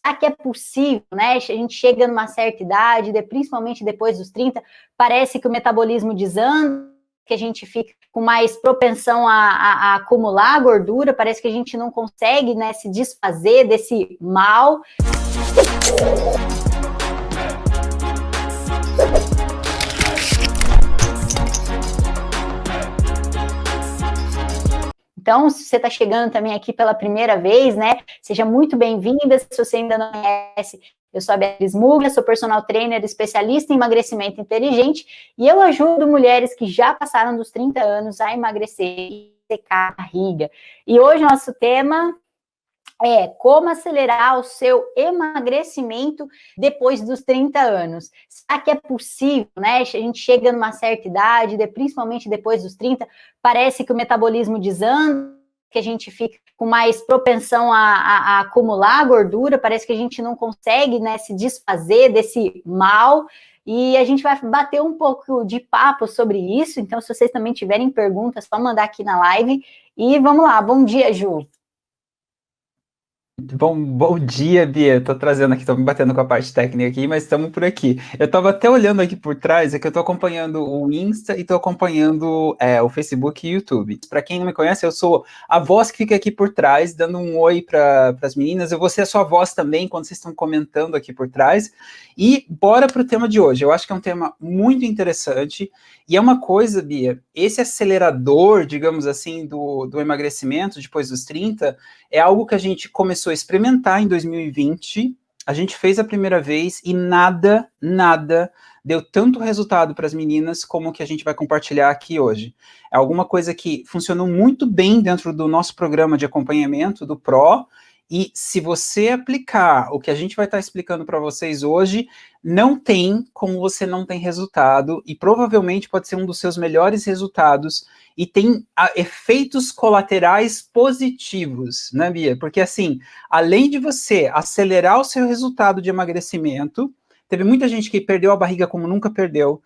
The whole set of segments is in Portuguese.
Será que é possível, né? A gente chega numa certa idade, principalmente depois dos 30, parece que o metabolismo desanda, que a gente fica com mais propensão a acumular gordura, parece que a gente não consegue, né, se desfazer desse mal. Então, se você está chegando também aqui pela primeira vez, né, seja muito bem-vinda. Se você ainda não conhece, eu sou a Beatriz Muglia, sou personal trainer especialista em emagrecimento inteligente e eu ajudo mulheres que já passaram dos 30 anos a emagrecer e secar a barriga. E hoje nosso tema é como acelerar o seu emagrecimento depois dos 30 anos. Será que é possível, né? A gente chega numa certa idade, principalmente depois dos 30, parece que o metabolismo desanda, que a gente fica com mais propensão a acumular gordura, parece que a gente não consegue, né, se desfazer desse mal. E a gente vai bater um pouco de papo sobre isso. Então, se vocês também tiverem perguntas, só mandar aqui na live. E vamos lá. Bom dia, Ju. Bom dia, Bia. Tô trazendo aqui, tô me batendo com a parte técnica aqui, mas estamos por aqui. Eu tava até olhando aqui por trás, é que eu tô acompanhando o Insta e tô acompanhando o Facebook e o YouTube. Para quem não me conhece, eu sou a voz que fica aqui por trás, dando um oi para as meninas. Eu vou ser a sua voz também quando vocês estão comentando aqui por trás. E bora pro tema de hoje. Eu acho que é um tema muito interessante e é uma coisa, Bia, esse acelerador, digamos assim, do emagrecimento depois dos 30, é algo que a gente começou a experimentar em 2020, a gente fez a primeira vez e nada deu tanto resultado para as meninas como o que a gente vai compartilhar aqui hoje. É alguma coisa que funcionou muito bem dentro do nosso programa de acompanhamento, do PRO, e se você aplicar o que a gente vai estar explicando para vocês hoje, não tem como você não tem resultado, e provavelmente pode ser um dos seus melhores resultados, e tem efeitos colaterais positivos, né, Bia? Porque, assim, além de você acelerar o seu resultado de emagrecimento, teve muita gente que perdeu a barriga como nunca perdeu,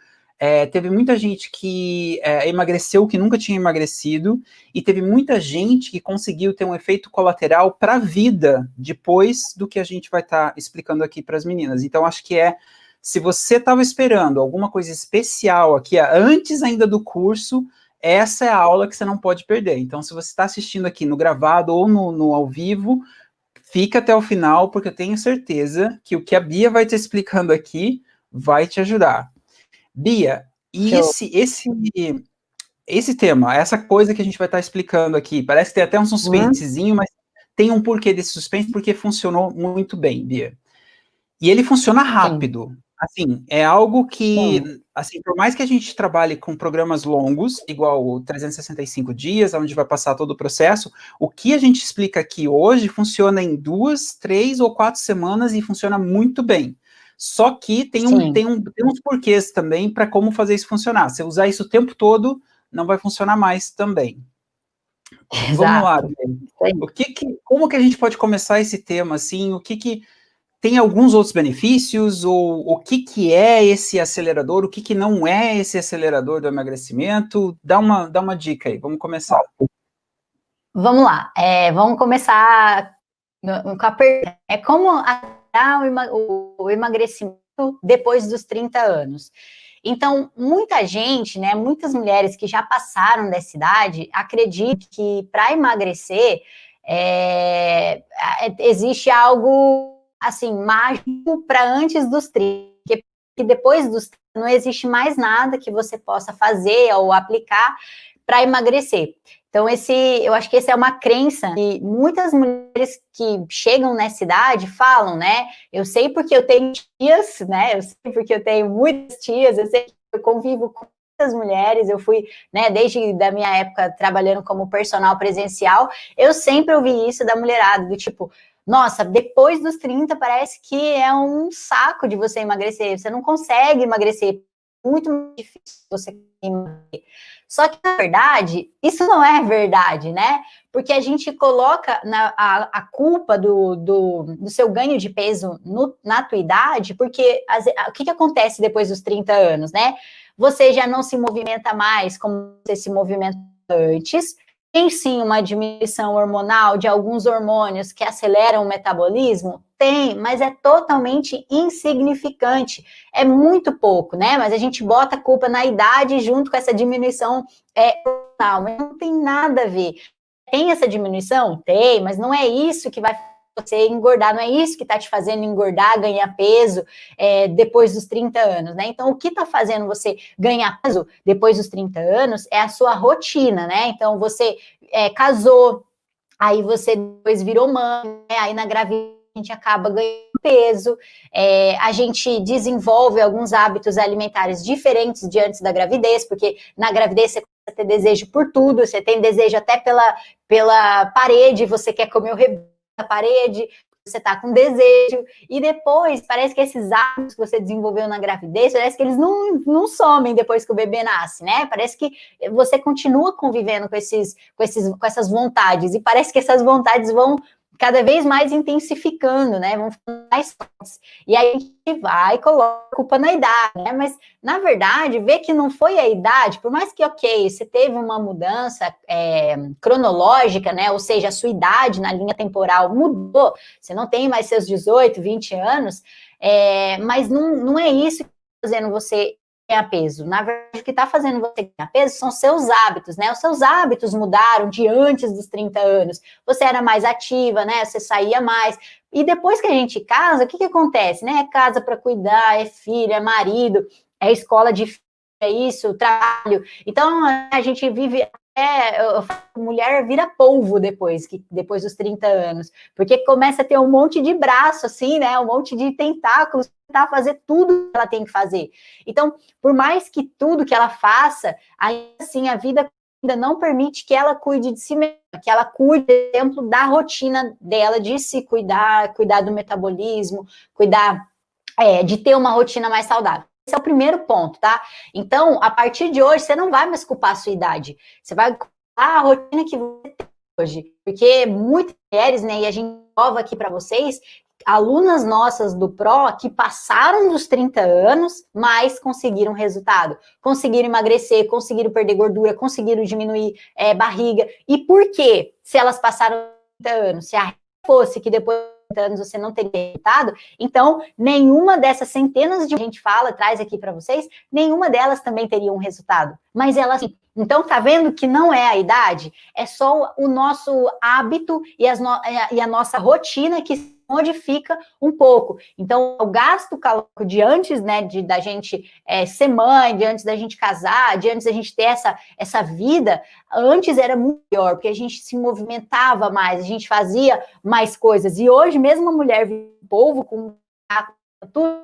teve muita gente que emagreceu que nunca tinha emagrecido, e teve muita gente que conseguiu ter um efeito colateral para a vida, depois do que a gente vai estar explicando aqui para as meninas. Então, acho que se você estava esperando alguma coisa especial aqui, antes ainda do curso, essa é a aula que você não pode perder. Então, se você está assistindo aqui no gravado ou no ao vivo, fica até o final, porque eu tenho certeza que o que a Bia vai te explicando aqui vai te ajudar. Bia, e esse tema, essa coisa que a gente vai estar explicando aqui, parece que tem até um suspensezinho, mas tem um porquê desse suspense, porque funcionou muito bem, Bia. E ele funciona rápido. Sim. Assim, é algo que, assim, por mais que a gente trabalhe com programas longos, igual o 365 dias, onde vai passar todo o processo, o que a gente explica aqui hoje funciona em 2, 3 ou 4 semanas e funciona muito bem. Só que tem uns porquês também para como fazer isso funcionar. Se usar isso o tempo todo, não vai funcionar mais também. Exato. Vamos lá, como que a gente pode começar esse tema, assim, tem alguns outros benefícios, ou o que é esse acelerador, o que não é esse acelerador do emagrecimento? Dá uma dica aí, vamos começar. Vamos lá, vamos começar com a pergunta. Como acelerar o emagrecimento depois dos 30 anos? Então, muita gente, né, muitas mulheres que já passaram dessa idade, acreditam que para emagrecer existe algo assim, mágico para antes dos 30, porque depois dos 30 não existe mais nada que você possa fazer ou aplicar para emagrecer. Então, eu acho que essa é uma crença que muitas mulheres que chegam nessa idade falam, né? Eu sei porque eu tenho tias, né? Eu sei porque eu tenho muitas tias, eu sei que eu convivo com muitas mulheres, eu fui, né, desde da minha época trabalhando como personal presencial, eu sempre ouvi isso da mulherada, do tipo, nossa, depois dos 30 parece que é um saco de você emagrecer, você não consegue emagrecer, muito difícil você emagrecer. Só que, na verdade, isso não é verdade, né? Porque a gente coloca a culpa do seu ganho de peso na tua idade, porque o que acontece depois dos 30 anos, né? Você já não se movimenta mais como você se movimenta antes, Tem sim uma diminuição hormonal de alguns hormônios que aceleram o metabolismo? Tem, mas é totalmente insignificante. É muito pouco, né? Mas a gente bota a culpa na idade junto com essa diminuição hormonal, mas não tem nada a ver. Tem essa diminuição? Tem, mas não é isso que vai você engordar, não é isso que está te fazendo engordar, ganhar peso depois dos 30 anos, né? Então, o que está fazendo você ganhar peso depois dos 30 anos é a sua rotina, né? Então, você casou, aí você depois virou mãe, né? Aí na gravidez a gente acaba ganhando peso, a gente desenvolve alguns hábitos alimentares diferentes de antes da gravidez, porque na gravidez você começa a ter desejo por tudo, você tem desejo até pela parede, você quer comer o reboco da parede, você tá com desejo, e depois parece que esses hábitos que você desenvolveu na gravidez, parece que eles não somem depois que o bebê nasce, né? Parece que você continua convivendo com essas vontades, e parece que essas vontades vão cada vez mais intensificando, né? Vão ficando mais fortes. E aí a gente vai e coloca a culpa na idade, né? Mas, na verdade, vê que não foi a idade, por mais que, ok, você teve uma mudança cronológica, né? Ou seja, a sua idade na linha temporal mudou, você não tem mais seus 18, 20 anos, mas não é isso que está fazendo você ganhar peso. Na verdade, o que está fazendo você ganhar peso são seus hábitos, né? Os seus hábitos mudaram de antes dos 30 anos. Você era mais ativa, né? Você saía mais. E depois que a gente casa, o que acontece, né? É casa para cuidar, é filho, é marido, é escola de filho, é isso, trabalho. Então, a gente vive... mulher vira polvo depois dos 30 anos, porque começa a ter um monte de braço, assim, né? Um monte de tentáculos, tentar fazer tudo que ela tem que fazer. Então, por mais que tudo que ela faça, ainda assim, a vida ainda não permite que ela cuide de si mesma, que ela cuide, por exemplo, da rotina dela, de se cuidar do metabolismo, cuidar de ter uma rotina mais saudável. Esse é o primeiro ponto, tá? Então, a partir de hoje, você não vai mais culpar a sua idade. Você vai culpar a rotina que você tem hoje. Porque muitas mulheres, né, e a gente prova aqui para vocês, alunas nossas do PRO que passaram dos 30 anos, mas conseguiram resultado. Conseguiram emagrecer, conseguiram perder gordura, conseguiram diminuir barriga. E por quê? Se elas passaram 30 anos, se a fosse que depois anos você não teria resultado, então nenhuma dessas centenas de a gente traz aqui para vocês, nenhuma delas também teria um resultado. Mas elas, então tá vendo que não é a idade, é só o nosso hábito e a nossa rotina que modifica um pouco. Então, o gasto calórico de antes, né, da gente ser mãe, de antes da gente casar, de antes da gente ter essa vida, antes era muito pior, porque a gente se movimentava mais, a gente fazia mais coisas. E hoje, mesmo a mulher polvo com tudo,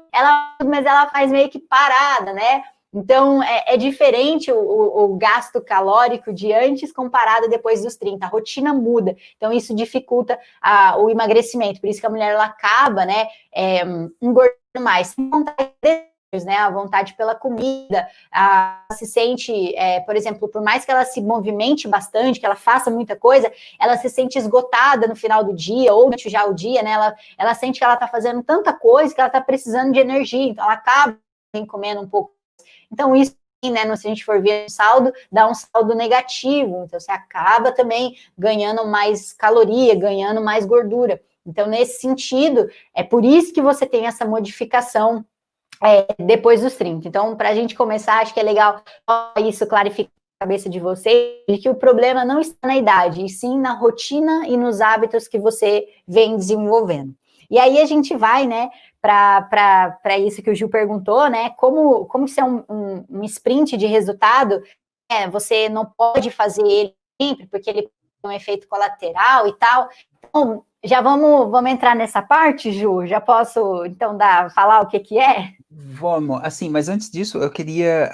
mas ela faz meio que parada, né? Então, é diferente o gasto calórico de antes comparado depois dos 30. A rotina muda. Então, isso dificulta o emagrecimento. Por isso que a mulher ela acaba, né, engordando mais. Né, a vontade pela comida, se sente, por exemplo, por mais que ela se movimente bastante, que ela faça muita coisa, ela se sente esgotada no final do dia, ou durante já o dia, né, ela sente que ela está fazendo tanta coisa que ela está precisando de energia, então ela acaba comendo um pouco. Então, isso, né, se a gente for ver o saldo, dá um saldo negativo, então você acaba também ganhando mais caloria, ganhando mais gordura. Então, nesse sentido, é por isso que você tem essa modificação depois dos 30. Então, para a gente começar, acho que é legal isso clarificar a cabeça de vocês, de que o problema não está na idade, e sim na rotina e nos hábitos que você vem desenvolvendo. E aí a gente vai, né, para isso que o Gil perguntou, né, como ser um sprint de resultado, você não pode fazer ele sempre, porque ele tem um efeito colateral e tal. Então, já vamos entrar nessa parte, Ju? Já posso, então, falar o que é? Vamos, assim, mas antes disso, eu queria,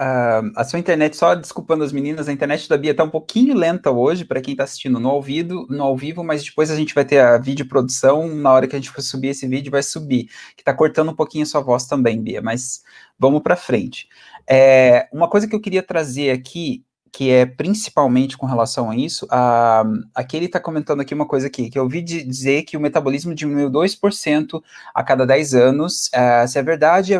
a sua internet, só desculpando as meninas, a internet da Bia tá um pouquinho lenta hoje, para quem tá assistindo no ao vivo, mas depois a gente vai ter a videoprodução, na hora que a gente for subir esse vídeo, vai subir, que tá cortando um pouquinho a sua voz também, Bia, mas vamos para frente. Uma coisa que eu queria trazer aqui, que é principalmente com relação a isso, aqui ele está comentando aqui uma coisa aqui, que eu ouvi dizer que o metabolismo diminuiu 2% a cada 10 anos, se é verdade,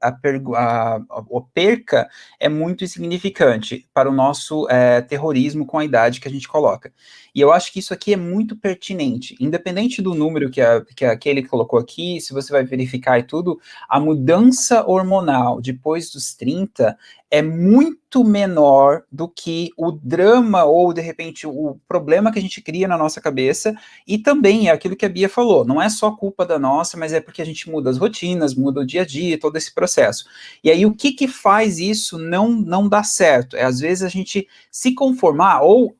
a perca é muito insignificante para o nosso terrorismo com a idade que a gente coloca. E eu acho que isso aqui é muito pertinente, independente do número que aquele colocou aqui, se você vai verificar e tudo, a mudança hormonal depois dos 30 é muito menor do que o drama ou, de repente, o problema que a gente cria na nossa cabeça, e também é aquilo que a Bia falou, não é só culpa da nossa, mas é porque a gente muda as rotinas, muda o dia a dia, todo esse processo. E aí, o que faz isso não dar certo? É, às vezes, a gente se conformar ou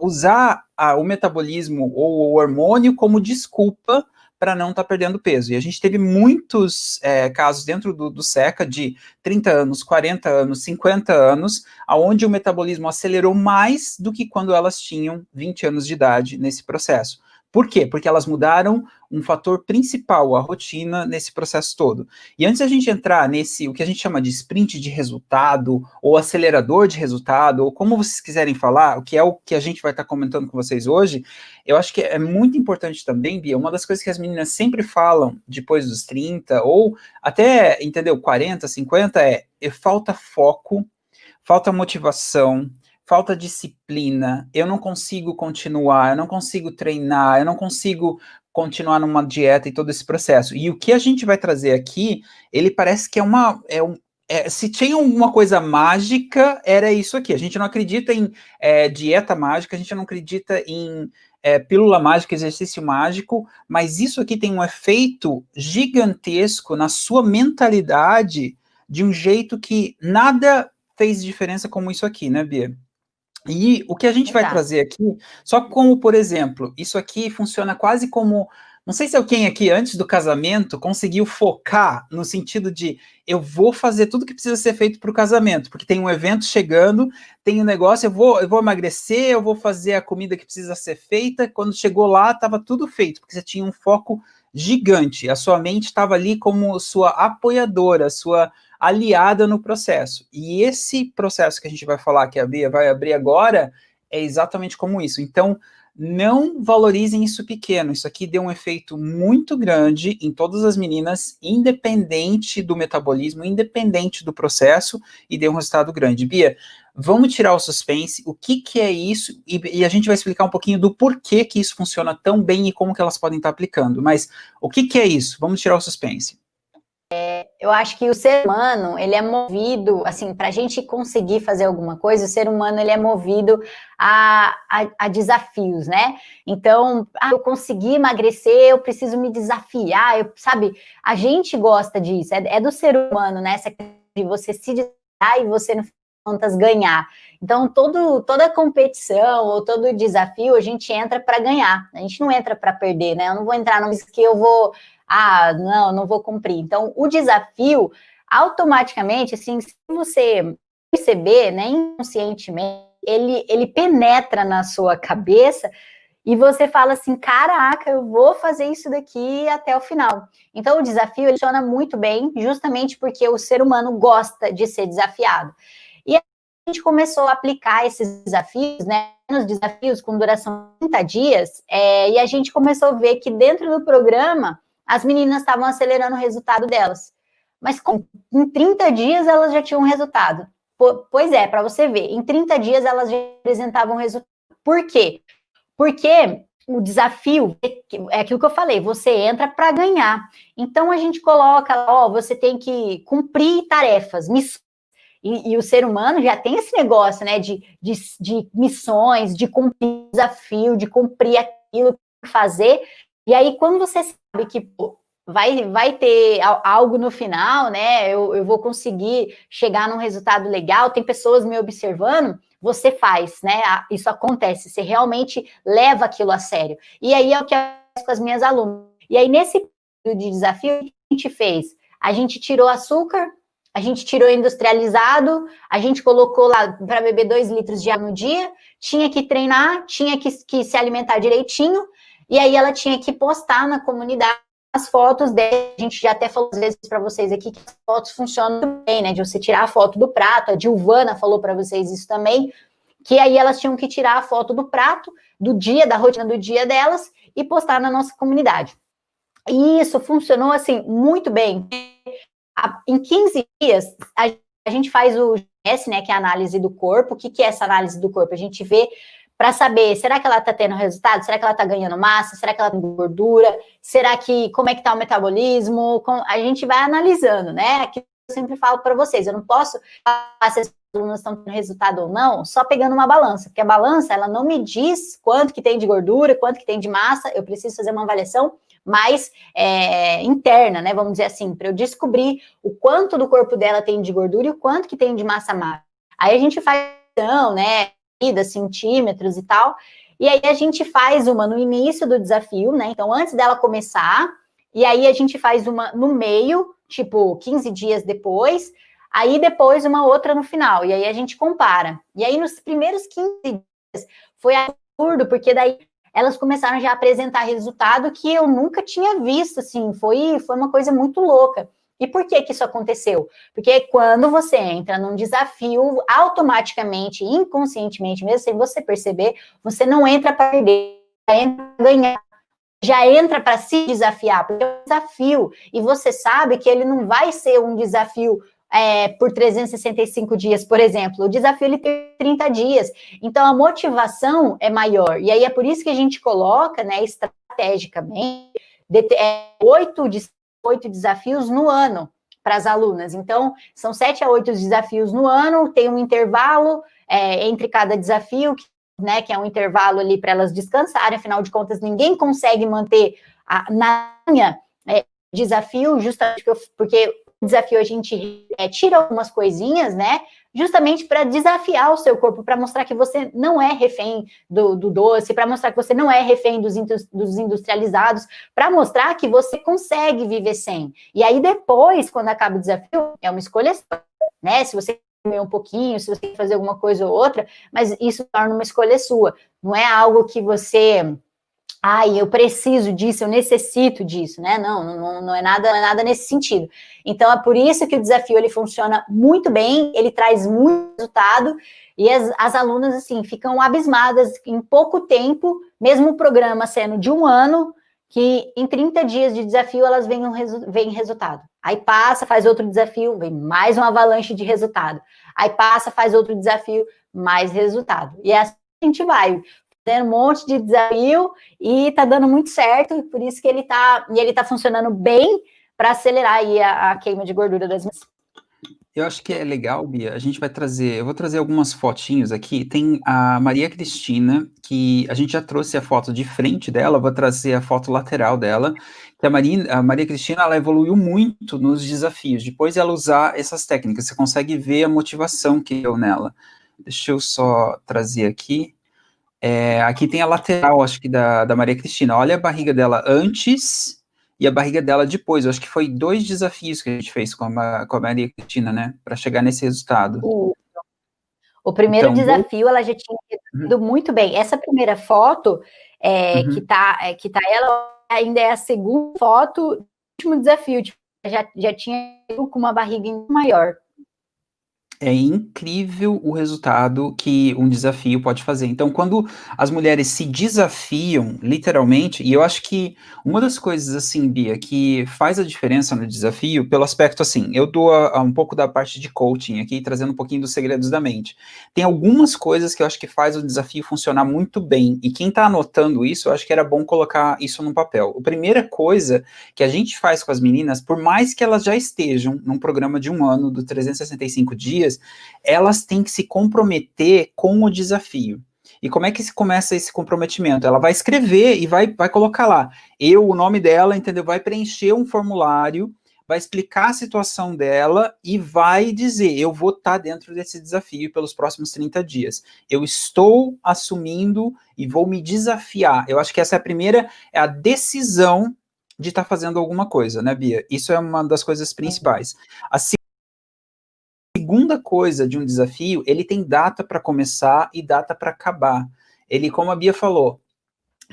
usar o metabolismo ou o hormônio como desculpa para não estar perdendo peso. E a gente teve muitos casos dentro do SECA de 30 anos, 40 anos, 50 anos, onde o metabolismo acelerou mais do que quando elas tinham 20 anos de idade nesse processo. Por quê? Porque elas mudaram um fator principal, a rotina, nesse processo todo. E antes da gente entrar nesse, o que a gente chama de sprint de resultado, ou acelerador de resultado, ou como vocês quiserem falar, o que é o que a gente vai estar comentando com vocês hoje, eu acho que é muito importante também, Bia, uma das coisas que as meninas sempre falam depois dos 30, ou até, entendeu, 40, 50, falta foco, falta motivação, falta disciplina, eu não consigo continuar, eu não consigo treinar, eu não consigo continuar numa dieta e todo esse processo. E o que a gente vai trazer aqui, ele parece que se tinha alguma coisa mágica, era isso aqui. A gente não acredita em dieta mágica, a gente não acredita em pílula mágica, exercício mágico, mas isso aqui tem um efeito gigantesco na sua mentalidade, de um jeito que nada fez diferença como isso aqui, né, Bia? E o que a gente vai trazer aqui, só como, por exemplo, isso aqui funciona quase como, não sei se alguém aqui antes do casamento conseguiu focar no sentido de eu vou fazer tudo que precisa ser feito para o casamento, porque tem um evento chegando, tem um negócio, eu vou emagrecer, eu vou fazer a comida que precisa ser feita, quando chegou lá estava tudo feito, porque você tinha um foco gigante, a sua mente estava ali como sua apoiadora, sua aliada no processo. E esse processo que a gente vai falar, que a Bia vai abrir agora, é exatamente como isso. Então, não valorizem isso pequeno. Isso aqui deu um efeito muito grande em todas as meninas, independente do metabolismo, independente do processo, e deu um resultado grande. Bia, vamos tirar o suspense, o que é isso, e a gente vai explicar um pouquinho do porquê que isso funciona tão bem e como que elas podem estar aplicando. Mas o que é isso? Vamos tirar o suspense. Eu acho que o ser humano, ele é movido, assim, para a gente conseguir fazer alguma coisa, o ser humano, ele é movido a desafios, né? Então, eu consegui emagrecer, eu preciso me desafiar, sabe? A gente gosta disso, é do ser humano, né? Essa questão de você se desafiar e você, no fim das contas, ganhar. Então, toda competição ou todo desafio, a gente entra para ganhar, a gente não entra para perder, né? Eu não vou entrar num que eu vou... não vou cumprir. Então, o desafio, automaticamente, assim, se você perceber, né, inconscientemente, ele penetra na sua cabeça e você fala assim, caraca, eu vou fazer isso daqui até o final. Então, o desafio, ele funciona muito bem, justamente porque o ser humano gosta de ser desafiado. E a gente começou a aplicar esses desafios, né, nos desafios com duração de 30 dias, e a gente começou a ver que dentro do programa, as meninas estavam acelerando o resultado delas. Mas em 30 dias elas já tinham um resultado. Pois é, para você ver, em 30 dias elas já apresentavam resultado. Por quê? Porque o desafio é aquilo que eu falei, você entra para ganhar. Então a gente coloca, você tem que cumprir tarefas, missões. E o ser humano já tem esse negócio, né, de missões, de cumprir desafio, de cumprir aquilo que fazer. E aí, quando você sabe que vai ter algo no final, né? Eu vou conseguir chegar num resultado legal, tem pessoas me observando, você faz, né? Isso acontece, você realmente leva aquilo a sério. E aí é o que eu faço com as minhas alunas. E aí, nesse período de desafio, o que a gente fez? A gente tirou açúcar, a gente tirou industrializado, a gente colocou lá para beber 2 litros de água no dia, tinha que treinar, tinha que se alimentar direitinho, e aí ela tinha que postar na comunidade as fotos dela. A gente já até falou às vezes para vocês aqui que as fotos funcionam muito bem, né? De você tirar a foto do prato. A Dilvana falou para vocês isso também, que aí elas tinham que tirar a foto do prato, do dia, da rotina do dia delas, e postar na nossa comunidade. E isso funcionou, assim, muito bem. Em 15 dias, a gente faz o GS, né, que é a análise do corpo. O que é essa análise do corpo? A gente vê para saber, será que ela está tendo resultado? Será que ela está ganhando massa? Será que ela tem gordura? Será que, como é que está o metabolismo? A gente vai analisando, né? Aqui eu sempre falo para vocês, eu não posso falar se as alunas estão tendo resultado ou não, só pegando uma balança, porque a balança, ela não me diz quanto que tem de gordura, quanto que tem de massa, eu preciso fazer uma avaliação mais interna, né, vamos dizer assim, para eu descobrir o quanto do corpo dela tem de gordura e o quanto que tem de massa magra. Aí a gente faz, né, centímetros e tal, e aí a gente faz uma no início do desafio, né, então antes dela começar, e aí a gente faz uma no meio, tipo 15 dias depois, aí depois uma outra no final, e aí a gente compara. E aí nos primeiros 15 dias foi absurdo, porque daí elas começaram já a apresentar resultado que eu nunca tinha visto, assim, foi uma coisa muito louca. E por que isso aconteceu? Porque quando você entra num desafio, automaticamente, inconscientemente, mesmo sem você perceber, você não entra para perder, já entra para ganhar, já entra para se desafiar, porque é um desafio, e você sabe que ele não vai ser um desafio por 365 dias, por exemplo. O desafio ele tem 30 dias. Então, a motivação é maior. E aí é por isso que a gente coloca, né, estrategicamente, 8 desafios no ano para as alunas. Então, são 7 a 8 desafios no ano, tem um intervalo entre cada desafio, né, que é um intervalo ali para elas descansarem, afinal de contas, ninguém consegue manter na linha desafio, justamente porque o desafio a gente tira algumas coisinhas, né, justamente para desafiar o seu corpo, para mostrar que você não é refém do doce, para mostrar que você não é refém dos industrializados, para mostrar que você consegue viver sem. E aí depois, quando acaba o desafio, é uma escolha, né, se você comer um pouquinho, se você quer fazer alguma coisa ou outra, mas isso torna uma escolha sua, não é algo que você... eu preciso disso, eu necessito disso, né? Não é nada nesse sentido. Então, é por isso que o desafio, ele funciona muito bem, ele traz muito resultado, e as alunas, assim, ficam abismadas em pouco tempo, mesmo o programa sendo de um ano, que em 30 dias de desafio, elas veem resultado. Aí passa, faz outro desafio, vem mais uma avalanche de resultado. Aí passa, faz outro desafio, mais resultado. E assim a gente vai fazendo um monte de desafio e tá dando muito certo, por isso que ele tá funcionando bem para acelerar aí a queima de gordura das mãos. Eu acho que é legal, Bia, eu vou trazer algumas fotinhos aqui, tem a Maria Cristina, que a gente já trouxe a foto de frente dela, vou trazer a foto lateral dela, que a Maria Cristina, ela evoluiu muito nos desafios, depois de ela usar essas técnicas, você consegue ver a motivação que deu nela. Deixa eu só trazer aqui. Aqui tem a lateral, acho que da Maria Cristina. Olha a barriga dela antes e a barriga dela depois. Eu acho que foi 2 desafios que a gente fez com a Maria Cristina, né? Para chegar nesse resultado. O primeiro Então, desafio, ela já tinha ido muito bem. Essa primeira foto, que tá ela, ainda é a segunda foto do último desafio. Tipo, já tinha ido com uma barriga maior. É incrível o resultado que um desafio pode fazer. Então, quando as mulheres se desafiam, literalmente, e eu acho que uma das coisas, assim, Bia, que faz a diferença no desafio, pelo aspecto, assim, eu dou um pouco da parte de coaching aqui, trazendo um pouquinho dos segredos da mente. Tem algumas coisas que eu acho que faz o desafio funcionar muito bem, e quem tá anotando isso, eu acho que era bom colocar isso no papel. A primeira coisa que a gente faz com as meninas, por mais que elas já estejam num programa de um ano, do 365 dias, elas têm que se comprometer com o desafio. E como é que se começa esse comprometimento? Ela vai escrever e vai colocar lá, o nome dela, entendeu? Vai preencher um formulário, vai explicar a situação dela e vai dizer, eu vou estar dentro desse desafio pelos próximos 30 dias. Eu estou assumindo e vou me desafiar. Eu acho que essa é a primeira, é a decisão de estar fazendo alguma coisa, né, Bia? Isso é uma das coisas principais. A segunda coisa de um desafio, ele tem data para começar e data para acabar. Ele, como a Bia falou,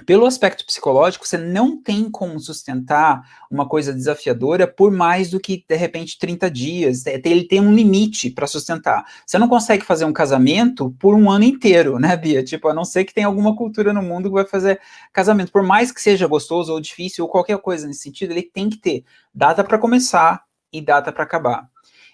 pelo aspecto psicológico, você não tem como sustentar uma coisa desafiadora por mais do que, de repente, 30 dias. Ele tem um limite para sustentar. Você não consegue fazer um casamento por um ano inteiro, né, Bia? Tipo, a não ser que tenha alguma cultura no mundo que vai fazer casamento. Por mais que seja gostoso ou difícil ou qualquer coisa nesse sentido, ele tem que ter data para começar e data para acabar.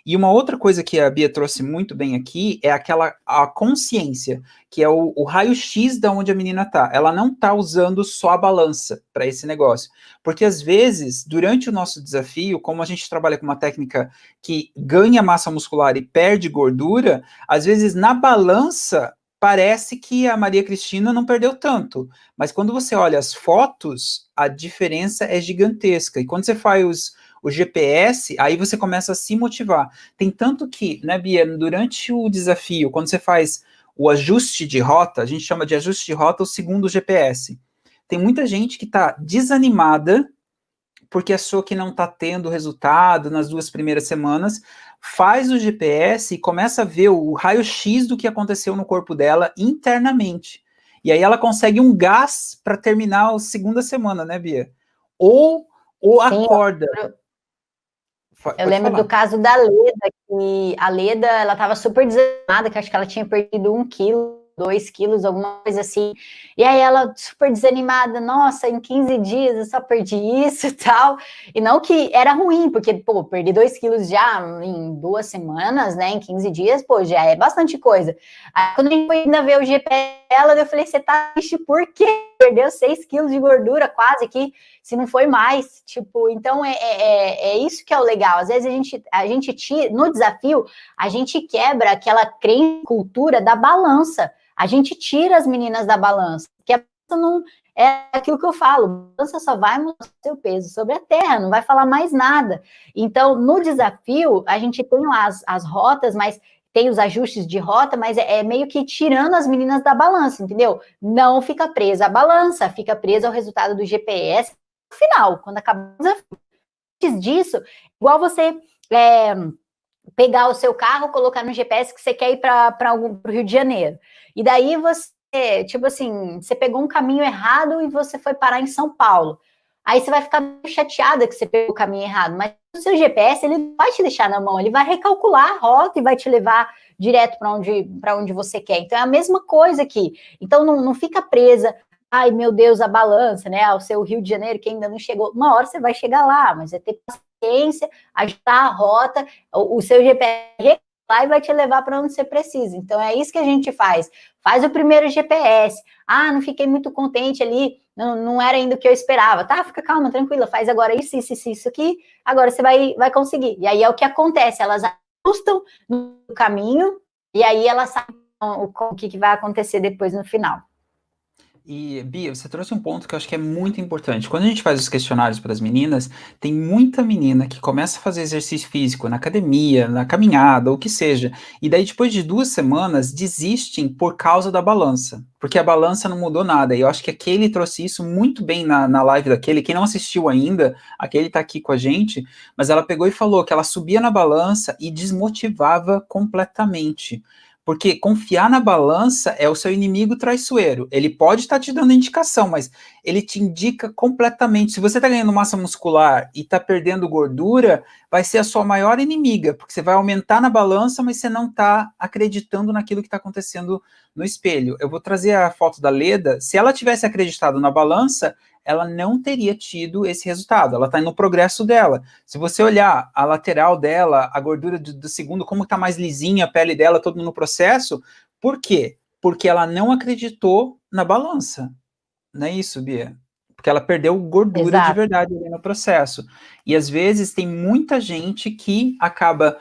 E uma outra coisa que a Bia trouxe muito bem aqui é a consciência, que é o raio-x de onde a menina tá. Ela não tá usando só a balança para esse negócio. Porque às vezes, durante o nosso desafio, como a gente trabalha com uma técnica que ganha massa muscular e perde gordura, às vezes na balança parece que a Maria Cristina não perdeu tanto. Mas quando você olha as fotos, a diferença é gigantesca. E quando você faz o GPS, aí você começa a se motivar. Tem tanto que, né, Bia, durante o desafio, quando você faz o ajuste de rota, a gente chama de ajuste de rota o segundo GPS. Tem muita gente que está desanimada porque achou que não está tendo resultado nas 2 primeiras semanas, faz o GPS e começa a ver o raio-x do que aconteceu no corpo dela internamente. E aí ela consegue um gás para terminar a segunda semana, né, Bia? Ou Sim, acorda. eu lembro do caso da Leda, que a Leda, ela estava super desanimada, que acho que ela tinha perdido 1 quilo, 2 quilos, alguma coisa assim. E aí ela super desanimada, nossa, em 15 dias eu só perdi isso e tal. E não que era ruim, porque, pô, perdi 2 quilos já em 2 semanas, né, em 15 dias, pô, já é bastante coisa. Aí quando a gente foi ainda ver o GP dela, eu falei, você tá triste por quê? Perdeu 6 quilos de gordura quase aqui, se não foi mais, tipo, então é isso que é o legal. Às vezes a gente tira, no desafio, a gente quebra aquela cultura da balança. A gente tira as meninas da balança, porque a balança não é aquilo que eu falo, a balança só vai mostrar o seu peso sobre a terra, não vai falar mais nada. Então, no desafio, a gente tem lá as rotas, mas tem os ajustes de rota, mas é meio que tirando as meninas da balança, entendeu? Não fica presa à balança, fica presa ao resultado do GPS no final, quando acabar o desafio. Antes disso, igual você pegar o seu carro, colocar no GPS que você quer ir para o Rio de Janeiro. E daí você, tipo assim, você pegou um caminho errado e você foi parar em São Paulo. Aí você vai ficar chateada que você pegou o caminho errado, mas o seu GPS, ele não vai te deixar na mão, ele vai recalcular a rota e vai te levar direto para onde você quer. Então é a mesma coisa aqui. Então não fica presa, ai meu Deus, a balança, né? O seu Rio de Janeiro que ainda não chegou. Uma hora você vai chegar lá, mas é ter paciência, ajustar a rota, o seu GPS lá e vai te levar para onde você precisa. Então é isso que a gente faz. Faz o primeiro GPS. Ah, não fiquei muito contente ali, não era ainda o que eu esperava. Tá, fica calma, tranquila, faz agora isso aqui, agora você vai conseguir. E aí é o que acontece, elas ajustam no caminho e aí elas sabem o que vai acontecer depois no final. E, Bia, você trouxe um ponto que eu acho que é muito importante. Quando a gente faz os questionários para as meninas, tem muita menina que começa a fazer exercício físico na academia, na caminhada, ou o que seja, e daí depois de 2 semanas desistem por causa da balança, porque a balança não mudou nada. E eu acho que a Kelly trouxe isso muito bem na live da Kelly. Quem não assistiu ainda, a Kelly tá aqui com a gente, mas ela pegou e falou que ela subia na balança e desmotivava completamente. Porque confiar na balança é o seu inimigo traiçoeiro. Ele pode estar te dando indicação, mas ele te indica completamente. Se você está ganhando massa muscular e está perdendo gordura, vai ser a sua maior inimiga, porque você vai aumentar na balança, mas você não está acreditando naquilo que está acontecendo no espelho. Eu vou trazer a foto da Leda. Se ela tivesse acreditado na balança, ela não teria tido esse resultado. Ela está no progresso dela. Se você olhar a lateral dela, a gordura do segundo, como está mais lisinha a pele dela, todo no processo, por quê? Porque ela não acreditou na balança. Não é isso, Bia? Porque ela perdeu gordura de verdade ali no processo. E às vezes tem muita gente que acaba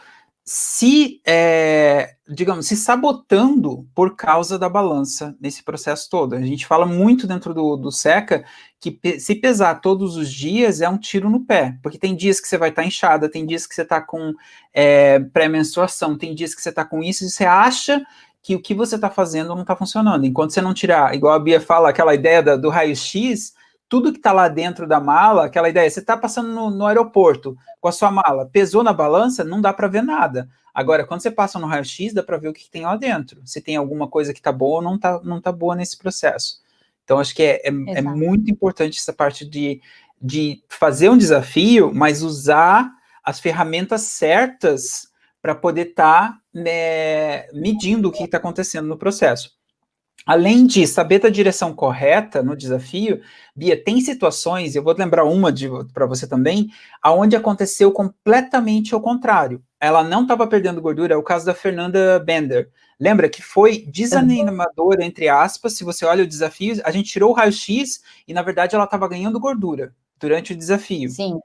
digamos, se sabotando por causa da balança nesse processo todo. A gente fala muito dentro do SECA que se pesar todos os dias é um tiro no pé, porque tem dias que você vai estar inchada, tem dias que você está com pré-menstruação, tem dias que você está com isso, e você acha que o que você está fazendo não está funcionando. Enquanto você não tirar, igual a Bia fala, aquela ideia do raio-x, tudo que está lá dentro da mala, aquela ideia, você está passando no aeroporto com a sua mala, pesou na balança, não dá para ver nada. Agora, quando você passa no raio-x, dá para ver o que tem lá dentro. Se tem alguma coisa que está boa ou não tá boa nesse processo. Então, acho que é muito importante essa parte de fazer um desafio, mas usar as ferramentas certas para poder estar medindo o que está acontecendo no processo. Além de saber da direção correta no desafio, Bia, tem situações, eu vou lembrar uma para você também, aonde aconteceu completamente ao contrário. Ela não estava perdendo gordura, é o caso da Fernanda Bender. Lembra que foi desanimador, entre aspas, se você olha o desafio, a gente tirou o raio-x e, na verdade, ela estava ganhando gordura durante o desafio. Sim.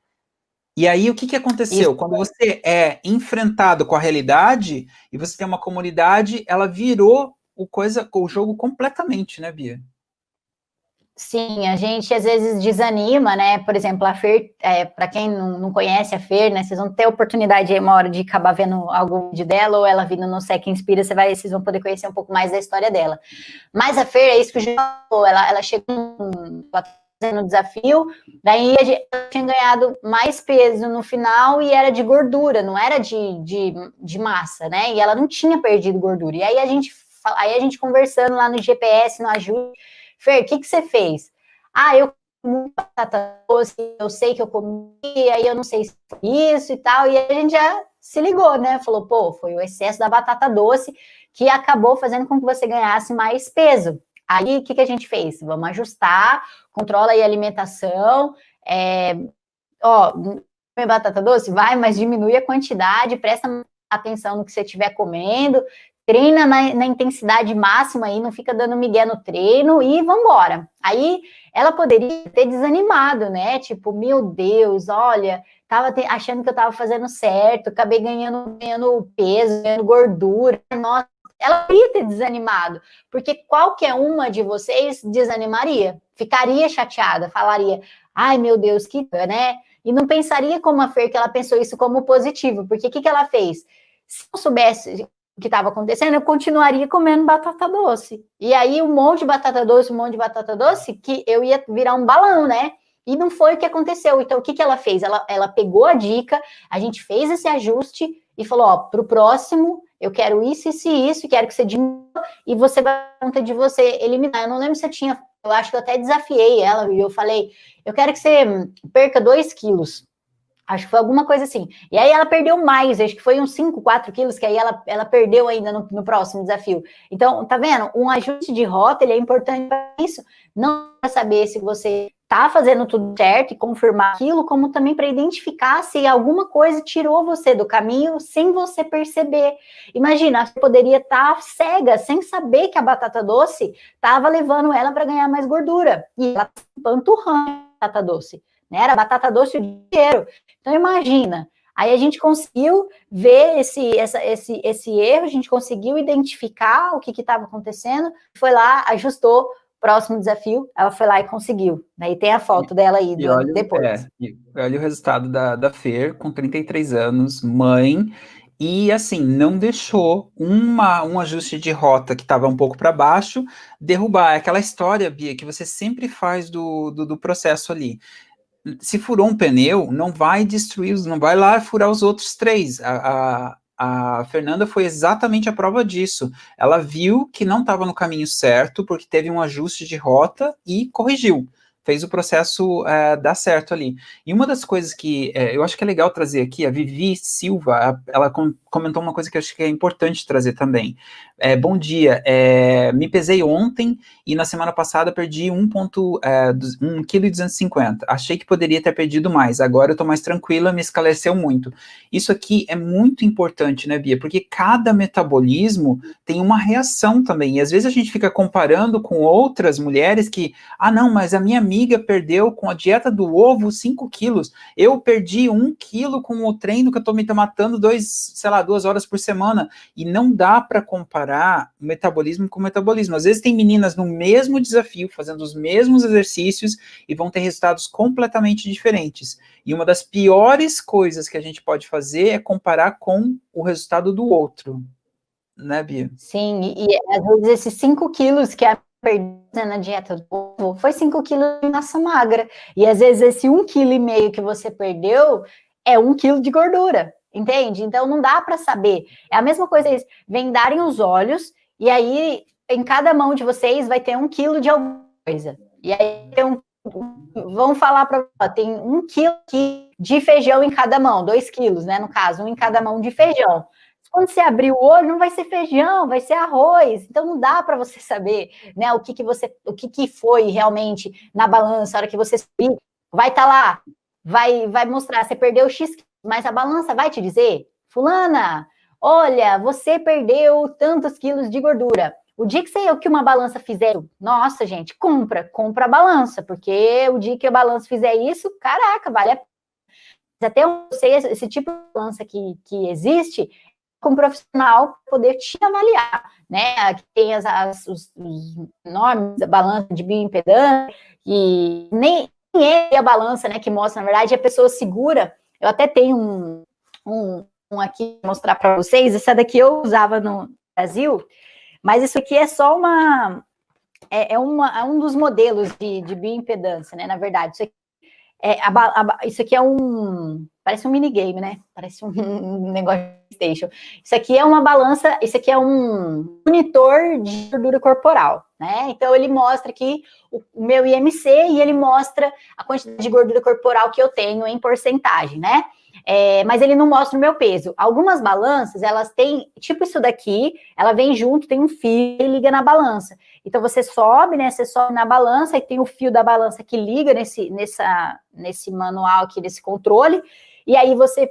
E aí, o que, que aconteceu? Isso. Quando você é enfrentado com a realidade e você tem uma comunidade, ela virou o jogo completamente, né, Bia? Sim, a gente às vezes desanima, né? Por exemplo, a Fer, para quem não conhece a Fer, né? Vocês vão ter oportunidade aí uma hora de acabar vendo algum vídeo dela ou ela vindo no Sec Inspira, vocês vão poder conhecer um pouco mais da história dela. Mas a Fer, é isso que o Gil falou, ela chegou no desafio, daí ela tinha ganhado mais peso no final e era de gordura, não era de massa, né? E ela não tinha perdido gordura. E aí a gente conversando lá no GPS, no Ajude, Fer, o que você fez? Eu comi batata doce, eu sei que eu comi, aí eu não sei se foi isso e tal, e a gente já se ligou, né? Falou, pô, foi o excesso da batata doce que acabou fazendo com que você ganhasse mais peso. Aí, o que a gente fez? Vamos ajustar, controla aí a alimentação, come batata doce? Vai, mas diminui a quantidade, presta atenção no que você estiver comendo, treina na intensidade máxima aí, não fica dando migué no treino e vambora. Aí ela poderia ter desanimado, né? Tipo, meu Deus, olha, tava achando que eu tava fazendo certo, acabei ganhando peso, ganhando gordura. Nossa, ela poderia ter desanimado, porque qualquer uma de vocês desanimaria, ficaria chateada, falaria, ai meu Deus, que, né? E não pensaria como a Fer, que ela pensou isso como positivo, porque o que ela fez? Se eu soubesse o que estava acontecendo, eu continuaria comendo batata doce. E aí, um monte de batata doce, que eu ia virar um balão, né? E não foi o que aconteceu. Então, o que ela fez? Ela pegou a dica, a gente fez esse ajuste e falou, ó, para o próximo, eu quero isso, isso e isso, quero que você diminua, e você vai dar conta de você eliminar. Eu não lembro se eu tinha, eu acho que eu até desafiei ela, e eu falei, eu quero que você perca 2 quilos. Acho que foi alguma coisa assim. E aí ela perdeu mais, acho que foi uns 5, 4 quilos, que aí ela perdeu ainda no próximo desafio. Então, tá vendo? Um ajuste de rota, ele é importante para isso. Não para saber se você tá fazendo tudo certo e confirmar aquilo, como também para identificar se alguma coisa tirou você do caminho sem você perceber. Imagina, você poderia estar cega, sem saber que a batata doce estava levando ela para ganhar mais gordura. E ela tá empanturrando a batata doce. Né? Era batata doce o dia inteiro. Então, imagina. Aí a gente conseguiu ver esse erro, a gente conseguiu identificar o que estava acontecendo, foi lá, ajustou, próximo desafio, ela foi lá e conseguiu. Daí tem a foto dela aí depois. Olha o resultado da Fer, com 33 anos, mãe, e assim, não deixou um ajuste de rota que estava um pouco para baixo derrubar. É aquela história, Bia, que você sempre faz do processo ali. Se furou um pneu, não vai destruir, não vai lá furar os outros 3. A Fernanda foi exatamente a prova disso. Ela viu que não estava no caminho certo, porque teve um ajuste de rota e corrigiu. Fez o processo dar certo ali. E uma das coisas que eu acho que é legal trazer aqui, a Vivi Silva, ela comentou uma coisa que eu acho que é importante trazer também. Bom dia, me pesei ontem e na semana passada perdi 1,2 kg. Achei que poderia ter perdido mais, agora eu tô mais tranquila, me esclareceu muito. Isso aqui é muito importante, né, Bia? Porque cada metabolismo tem uma reação também, e às vezes a gente fica comparando com outras mulheres que, não, mas a minha amiga perdeu com a dieta do ovo 5 quilos, eu perdi 1 quilo com o treino que eu tô me matando 2 horas por semana, e não dá para comparar metabolismo com metabolismo. Às vezes tem meninas no mesmo desafio, fazendo os mesmos exercícios e vão ter resultados completamente diferentes. E uma das piores coisas que a gente pode fazer é comparar com o resultado do outro. Né, Bia? Sim, e às vezes esses 5 quilos que a perdeu na dieta do ovo foi 5 quilos de massa magra. E às vezes esse 1,5 kg que você perdeu é 1 quilo de gordura. Entende? Então não dá para saber. É a mesma coisa, eles vendarem os olhos e aí em cada mão de vocês vai ter 1 quilo de alguma coisa. E aí vão falar para tem 1 quilo de feijão em cada mão, 2 quilos, né? No caso, um em cada mão de feijão. quando você abrir o olho, não vai ser feijão, vai ser arroz. Então não dá para você saber, né, o que foi realmente na balança, a hora que você subir, vai estar lá, vai mostrar, você perdeu X, mas a balança vai te dizer, fulana, olha, você perdeu tantos quilos de gordura. O dia que uma balança fizer, nossa, gente, compra a balança, porque o dia que a balança fizer isso, caraca, vale a pena. Até eu sei, esse tipo de balança que existe, com um profissional para poder te avaliar, né? Aqui tem os normas da balança de bioimpedância, e nem é a balança, né, que mostra, na verdade, a pessoa segura. Eu até tenho um aqui para mostrar para vocês, essa daqui eu usava no Brasil, mas isso aqui é só é um dos modelos de bioimpedância, né? Na verdade, isso aqui é parece um minigame, né? Parece um negócio de PlayStation. Isso aqui é uma balança, isso aqui é um monitor de gordura corporal, né? Então ele mostra aqui o meu IMC e ele mostra a quantidade de gordura corporal que eu tenho em porcentagem, né? Mas ele não mostra o meu peso. Algumas balanças, elas têm, tipo isso daqui, ela vem junto, tem um fio e liga na balança. Então você sobe, né? Você sobe na balança e tem o fio da balança que liga nesse manual aqui, nesse controle, e aí você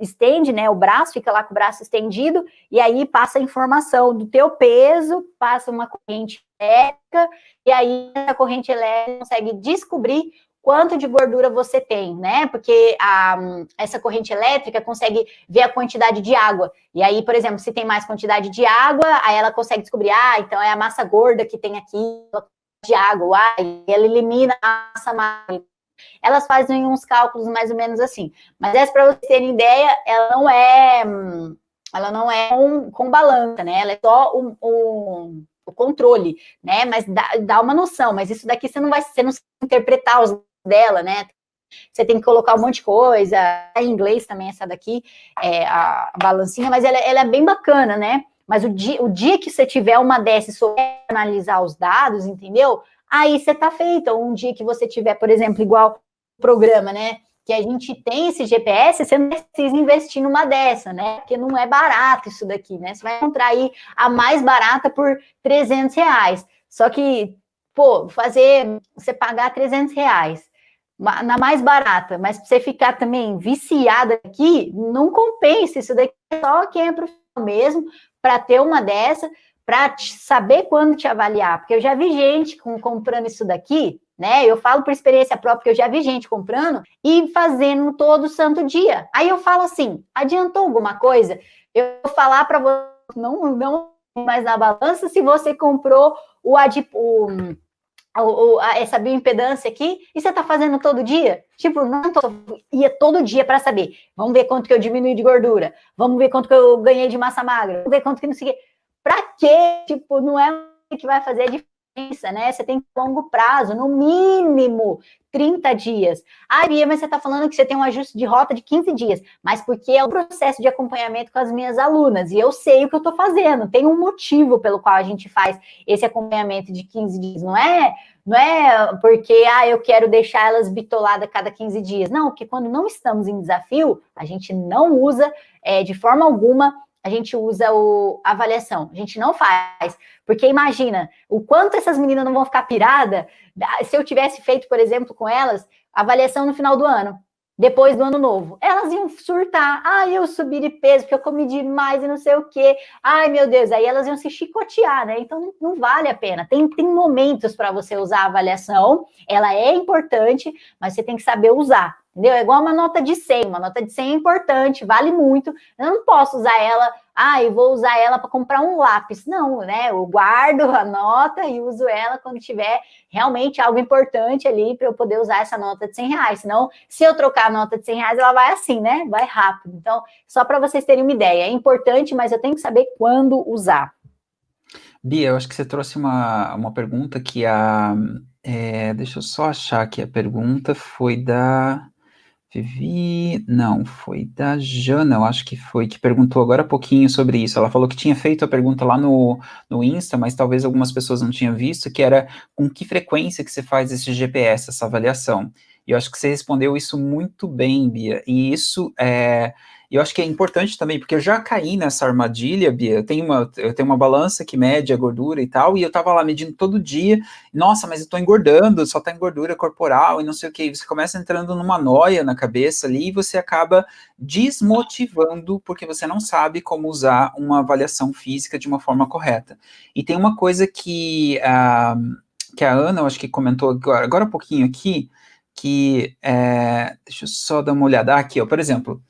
estende, né? O braço, fica lá com o braço estendido, e aí passa a informação do teu peso, passa uma corrente elétrica, e aí essa corrente elétrica consegue descobrir quanto de gordura você tem, né? Porque essa corrente elétrica consegue ver a quantidade de água. E aí, por exemplo, se tem mais quantidade de água, aí ela consegue descobrir, então é a massa gorda que tem aqui de água, e ela elimina a massa magra. Elas fazem uns cálculos mais ou menos assim. Mas essa, para vocês terem ideia, ela não é com balança, né? Ela é só o controle, né? Mas dá uma noção. Mas isso daqui você não sabe interpretar os dela, né? Você tem que colocar um monte de coisa, em inglês também essa daqui, a balancinha, mas ela é bem bacana, né? Mas o dia que você tiver uma dessa e souber analisar os dados, entendeu? Aí você tá feito. Ou um dia que você tiver, por exemplo, igual o programa, né? Que a gente tem esse GPS, você não precisa investir numa dessa, né? Porque não é barato isso daqui, né? Você vai encontrar aí a mais barata por R$300. Só que, pô, você pagar R$300 na mais barata, mas pra você ficar também viciada aqui, não compensa. Isso daqui é só quem é profissional mesmo, para ter uma dessa, para saber quando te avaliar. Porque eu já vi gente comprando isso daqui, né? Eu falo por experiência própria, que eu já vi gente comprando e fazendo todo santo dia. Aí eu falo assim, adiantou alguma coisa? Eu vou falar para você, não mais na balança, se você comprou essa bioimpedância aqui, e você tá fazendo todo dia? Tipo, ia todo dia para saber. Vamos ver quanto que eu diminui de gordura. Vamos ver quanto que eu ganhei de massa magra. Vamos ver quanto que não sei o quê. Pra quê? Tipo, não é o que vai fazer a diferença, né? Você tem longo prazo, no mínimo 30 dias. Bia, mas você tá falando que você tem um ajuste de rota de 15 dias. Mas porque é um processo de acompanhamento com as minhas alunas. E eu sei o que eu tô fazendo. Tem um motivo pelo qual a gente faz esse acompanhamento de 15 dias. Não é porque eu quero deixar elas bitoladas a cada 15 dias. Não, porque quando não estamos em desafio, a gente não usa de forma alguma. A gente usa a avaliação, a gente não faz, porque imagina o quanto essas meninas não vão ficar piradas se eu tivesse feito, por exemplo, com elas, a avaliação no final do ano, depois do ano novo. Elas iam surtar, eu subi de peso, porque eu comi demais e não sei o quê, meu Deus, aí elas iam se chicotear, né? Então não vale a pena. Tem momentos para você usar a avaliação, ela é importante, mas você tem que saber usar. Entendeu? É igual uma nota de 100. Uma nota de 100 é importante, vale muito. Eu não posso usar ela, eu vou usar ela para comprar um lápis. Não, né? Eu guardo a nota e uso ela quando tiver realmente algo importante ali para eu poder usar essa nota de R$100. Senão, se eu trocar a nota de R$100, ela vai assim, né? Vai rápido. Então, só para vocês terem uma ideia, é importante, mas eu tenho que saber quando usar. Bia, eu acho que você trouxe uma pergunta que deixa eu só achar aqui a pergunta, foi da Vivi, não, foi da Jana, eu acho que foi, que perguntou agora há pouquinho sobre isso. Ela falou que tinha feito a pergunta lá no Insta, mas talvez algumas pessoas não tinham visto, que era com que frequência que você faz esse GPS, essa avaliação. E eu acho que você respondeu isso muito bem, Bia. E isso eu acho que é importante também, porque eu já caí nessa armadilha, Bia. Eu tenho uma balança que mede a gordura e tal, e eu tava lá medindo todo dia. Nossa, mas eu tô engordando, só tá em gordura corporal e não sei o que. Você começa entrando numa noia na cabeça ali e você acaba desmotivando, porque você não sabe como usar uma avaliação física de uma forma correta. E tem uma coisa que a Ana, eu acho que comentou agora há pouquinho aqui, deixa eu só dar uma olhada aqui, ó, por exemplo,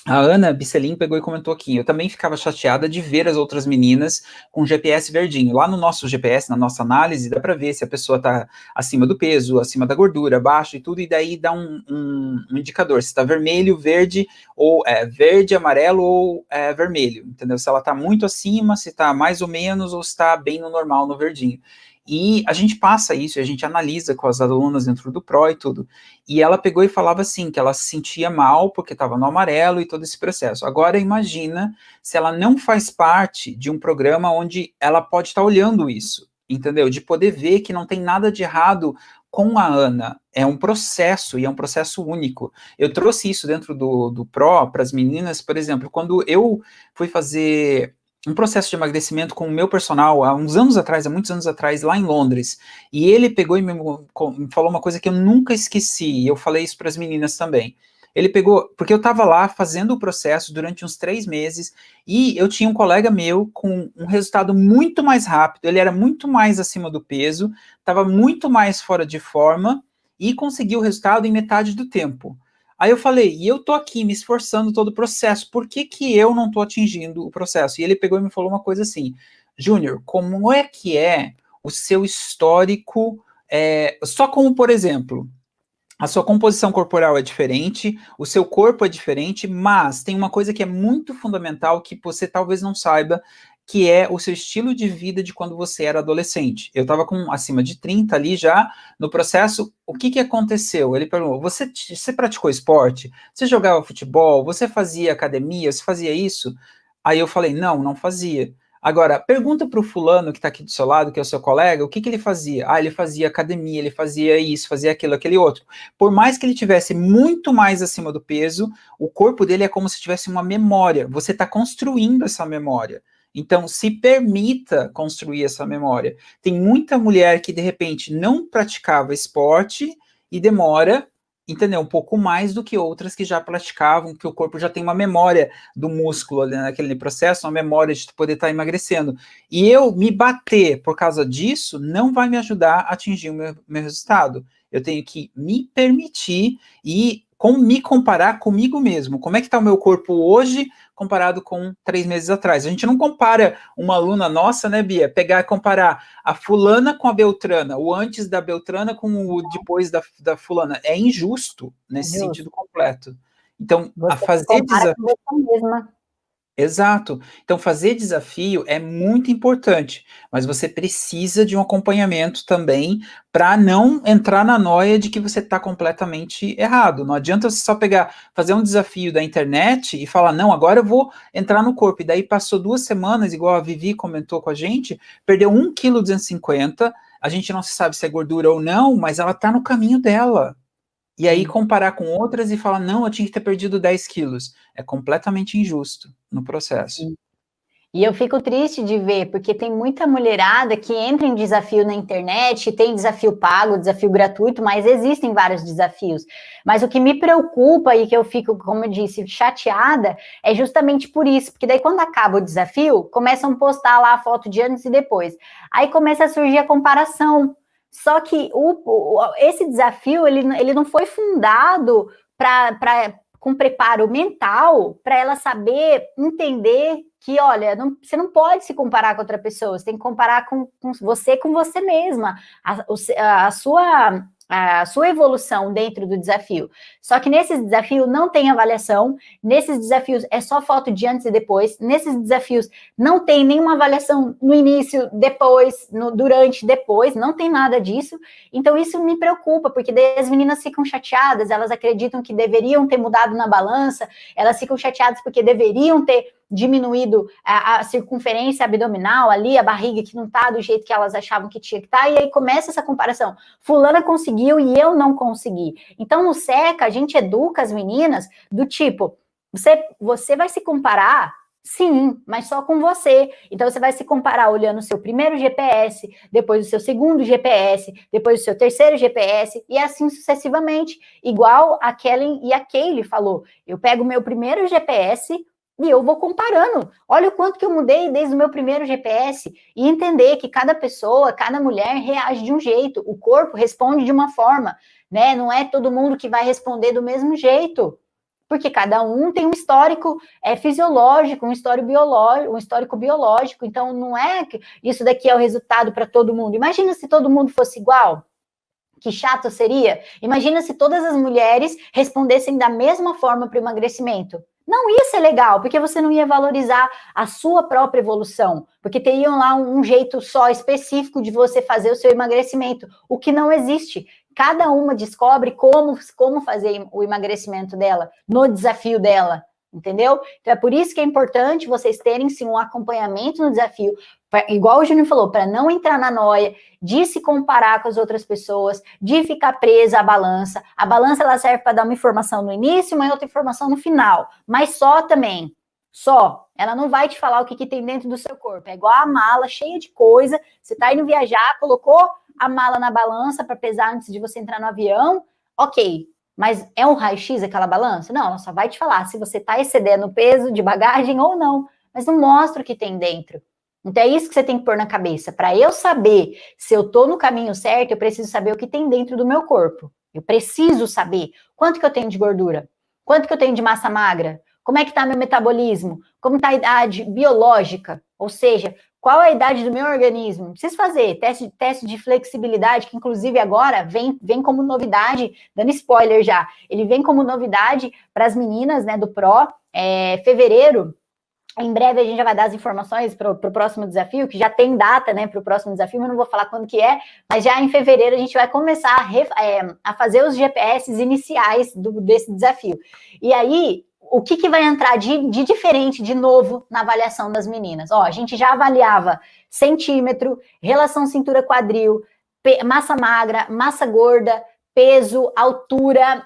a Ana Bicelin pegou e comentou aqui, eu também ficava chateada de ver as outras meninas com GPS verdinho. Lá no nosso GPS, na nossa análise, dá para ver se a pessoa está acima do peso, acima da gordura, abaixo e tudo, e daí dá um indicador, se está vermelho, verde, ou verde, amarelo ou vermelho, entendeu? Se ela está muito acima, se está mais ou menos, ou se está bem no normal, no verdinho. E a gente passa isso, a gente analisa com as alunas dentro do PRO e tudo. E ela pegou e falava assim, que ela se sentia mal porque estava no amarelo e todo esse processo. Agora imagina se ela não faz parte de um programa onde ela pode estar olhando isso, entendeu? De poder ver que não tem nada de errado com a Ana. É um processo, e é um processo único. Eu trouxe isso dentro do PRO para as meninas, por exemplo, quando eu fui fazer um processo de emagrecimento com o meu personal há uns anos atrás, há muitos anos atrás, lá em Londres, e ele pegou e me falou uma coisa que eu nunca esqueci, e eu falei isso para as meninas também. Ele pegou, porque eu estava lá fazendo o processo durante uns 3 meses, e eu tinha um colega meu com um resultado muito mais rápido, ele era muito mais acima do peso, estava muito mais fora de forma, e conseguiu o resultado em metade do tempo. Aí eu falei, e eu tô aqui me esforçando todo o processo, por que que eu não tô atingindo o processo? E ele pegou e me falou uma coisa assim, Júnior, como é o seu histórico, só como, por exemplo, a sua composição corporal é diferente, o seu corpo é diferente, mas tem uma coisa que é muito fundamental que você talvez não saiba, que é o seu estilo de vida de quando você era adolescente. Eu estava com acima de 30 ali já no processo. O que aconteceu? Ele perguntou: você praticou esporte? Você jogava futebol? Você fazia academia? Você fazia isso? Aí eu falei: não fazia. Agora, pergunta para o fulano que está aqui do seu lado, que é o seu colega, o que ele fazia? Ah, ele fazia academia, ele fazia isso, fazia aquilo, aquele outro. Por mais que ele tivesse muito mais acima do peso, o corpo dele é como se tivesse uma memória. Você está construindo essa memória. Então, se permita construir essa memória. Tem muita mulher que, de repente, não praticava esporte e demora, entendeu? Um pouco mais do que outras que já praticavam, que o corpo já tem uma memória do músculo ali naquele processo, uma memória de poder estar emagrecendo. E eu me bater por causa disso não vai me ajudar a atingir o meu resultado. Eu tenho que me permitir e me comparar comigo mesmo. Como é que está o meu corpo hoje comparado com 3 meses atrás? A gente não compara uma aluna nossa, né, Bia? Pegar e comparar a fulana com a beltrana, o antes da beltrana com o depois da fulana. É injusto nesse Justo. sentido completo. Então, a Você se fazer compara desafio. com você mesma. Exato. Então, fazer desafio é muito importante, mas você precisa de um acompanhamento também para não entrar na noia de que você está completamente errado. Não adianta você só fazer um desafio da internet e falar, não, agora eu vou entrar no corpo. E daí passou 2 semanas, igual a Vivi comentou com a gente, perdeu 1,250 kg, a gente não sabe se é gordura ou não, mas ela está no caminho dela. E aí comparar com outras e falar, não, eu tinha que ter perdido 10 quilos. É completamente injusto no processo. Sim. E eu fico triste de ver, porque tem muita mulherada que entra em desafio na internet, tem desafio pago, desafio gratuito, mas existem vários desafios. Mas o que me preocupa e que eu fico, como eu disse, chateada, é justamente por isso, porque daí quando acaba o desafio, começam a postar lá a foto de antes e depois. Aí começa a surgir a comparação. Só que esse desafio, ele não foi fundado com preparo mental para ela saber entender que, olha, você não pode se comparar com outra pessoa, você tem que comparar com você mesma, a sua evolução dentro do desafio. Só que nesses desafios não tem avaliação, nesses desafios é só foto de antes e depois, nesses desafios não tem nenhuma avaliação no início, depois, durante, depois, não tem nada disso. Então isso me preocupa, porque daí as meninas ficam chateadas, elas acreditam que deveriam ter mudado na balança, elas ficam chateadas porque deveriam ter diminuído a circunferência abdominal ali, a barriga que não tá do jeito que elas achavam que tinha que estar, e aí começa essa comparação. Fulana conseguiu e eu não consegui. Então, no SECA, a gente educa as meninas do tipo, você vai se comparar. Sim, mas só com você. Então, você vai se comparar olhando o seu primeiro GPS, depois o seu segundo GPS, depois o seu terceiro GPS, e assim sucessivamente. Igual a Kellen e a Kaylee falou. Eu pego o meu primeiro GPS e eu vou comparando. Olha o quanto que eu mudei desde o meu primeiro GPS. E entender que cada pessoa, cada mulher reage de um jeito. O corpo responde de uma forma, né? Não é todo mundo que vai responder do mesmo jeito. Porque cada um tem um histórico fisiológico, um histórico biológico, então não é que isso daqui é o resultado para todo mundo. Imagina se todo mundo fosse igual, que chato seria. Imagina se todas as mulheres respondessem da mesma forma para o emagrecimento. Não ia ser legal, porque você não ia valorizar a sua própria evolução, porque teriam lá um jeito só específico de você fazer o seu emagrecimento, o que não existe. Cada uma descobre como fazer o emagrecimento dela, no desafio dela, entendeu? Então é por isso que é importante vocês terem sim um acompanhamento no desafio, igual o Júnior falou, para não entrar na noia, de se comparar com as outras pessoas, de ficar presa à balança. A balança ela serve para dar uma informação no início, uma outra informação no final, mas só também. Só. Ela não vai te falar o que tem dentro do seu corpo. É igual a mala cheia de coisa. Você está indo viajar, colocou a mala na balança para pesar antes de você entrar no avião. Ok. Mas é um raio-x aquela balança? Não, ela só vai te falar se você está excedendo o peso de bagagem ou não. Mas não mostra o que tem dentro. Então é isso que você tem que pôr na cabeça. Para eu saber se eu estou no caminho certo, eu preciso saber o que tem dentro do meu corpo. Eu preciso saber quanto que eu tenho de gordura, quanto que eu tenho de massa magra, como é que está meu metabolismo, como está a idade biológica, ou seja, qual é a idade do meu organismo. Preciso fazer teste de flexibilidade, que inclusive agora vem como novidade, dando spoiler já, ele vem como novidade para as meninas, né, do Pro, fevereiro. Em breve a gente já vai dar as informações para o próximo desafio, que já tem data, né, para o próximo desafio, mas não vou falar quando que é, mas já em fevereiro a gente vai começar a fazer os GPS iniciais desse desafio. E aí, o que vai entrar de diferente, de novo, na avaliação das meninas? Ó, a gente já avaliava centímetro, relação cintura-quadril, massa magra, massa gorda, peso, altura,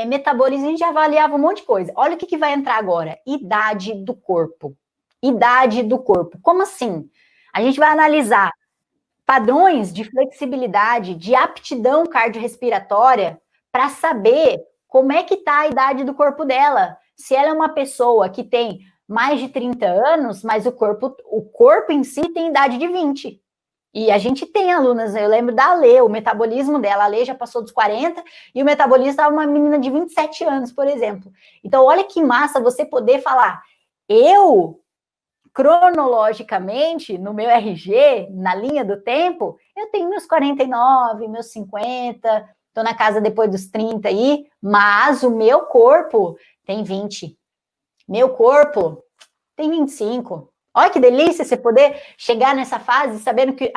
metabolismo, a gente já avaliava um monte de coisa. Olha o que vai entrar agora. Idade do corpo. Idade do corpo. Como assim? A gente vai analisar padrões de flexibilidade, de aptidão cardiorrespiratória, para saber como é que está a idade do corpo dela. Se ela é uma pessoa que tem mais de 30 anos, mas o corpo em si tem idade de 20. E a gente tem alunas, eu lembro da Alê, o metabolismo dela, a Alê já passou dos 40, e o metabolismo estava uma menina de 27 anos, por exemplo. Então, olha que massa você poder falar, eu, cronologicamente, no meu RG, na linha do tempo, eu tenho meus 49, meus 50, estou na casa depois dos 30 aí, mas o meu corpo tem 20. Meu corpo tem 25. Olha que delícia você poder chegar nessa fase sabendo que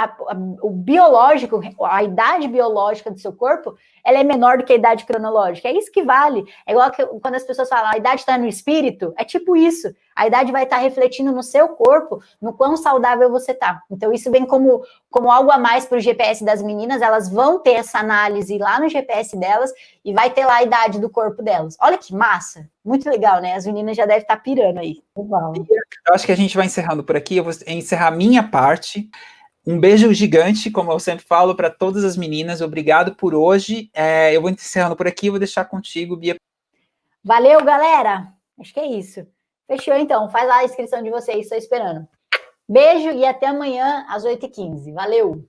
o biológico, a idade biológica do seu corpo, ela é menor do que a idade cronológica. É isso que vale. É igual que quando as pessoas falam, a idade está no espírito, é tipo isso. A idade vai estar refletindo no seu corpo, no quão saudável você está. Então isso vem como algo a mais para o GPS das meninas, elas vão ter essa análise lá no GPS delas e vai ter lá a idade do corpo delas. Olha que massa. Muito legal, né? As meninas já devem estar pirando aí. Eu acho que a gente vai encerrando por aqui. Eu vou encerrar a minha parte. Um beijo gigante, como eu sempre falo, para todas as meninas. Obrigado por hoje. Eu vou encerrando por aqui. Vou deixar contigo, Bia. Valeu, galera. Acho que é isso. Fechou, então. Faz lá a inscrição de vocês. Estou esperando. Beijo e até amanhã às 8h15. Valeu!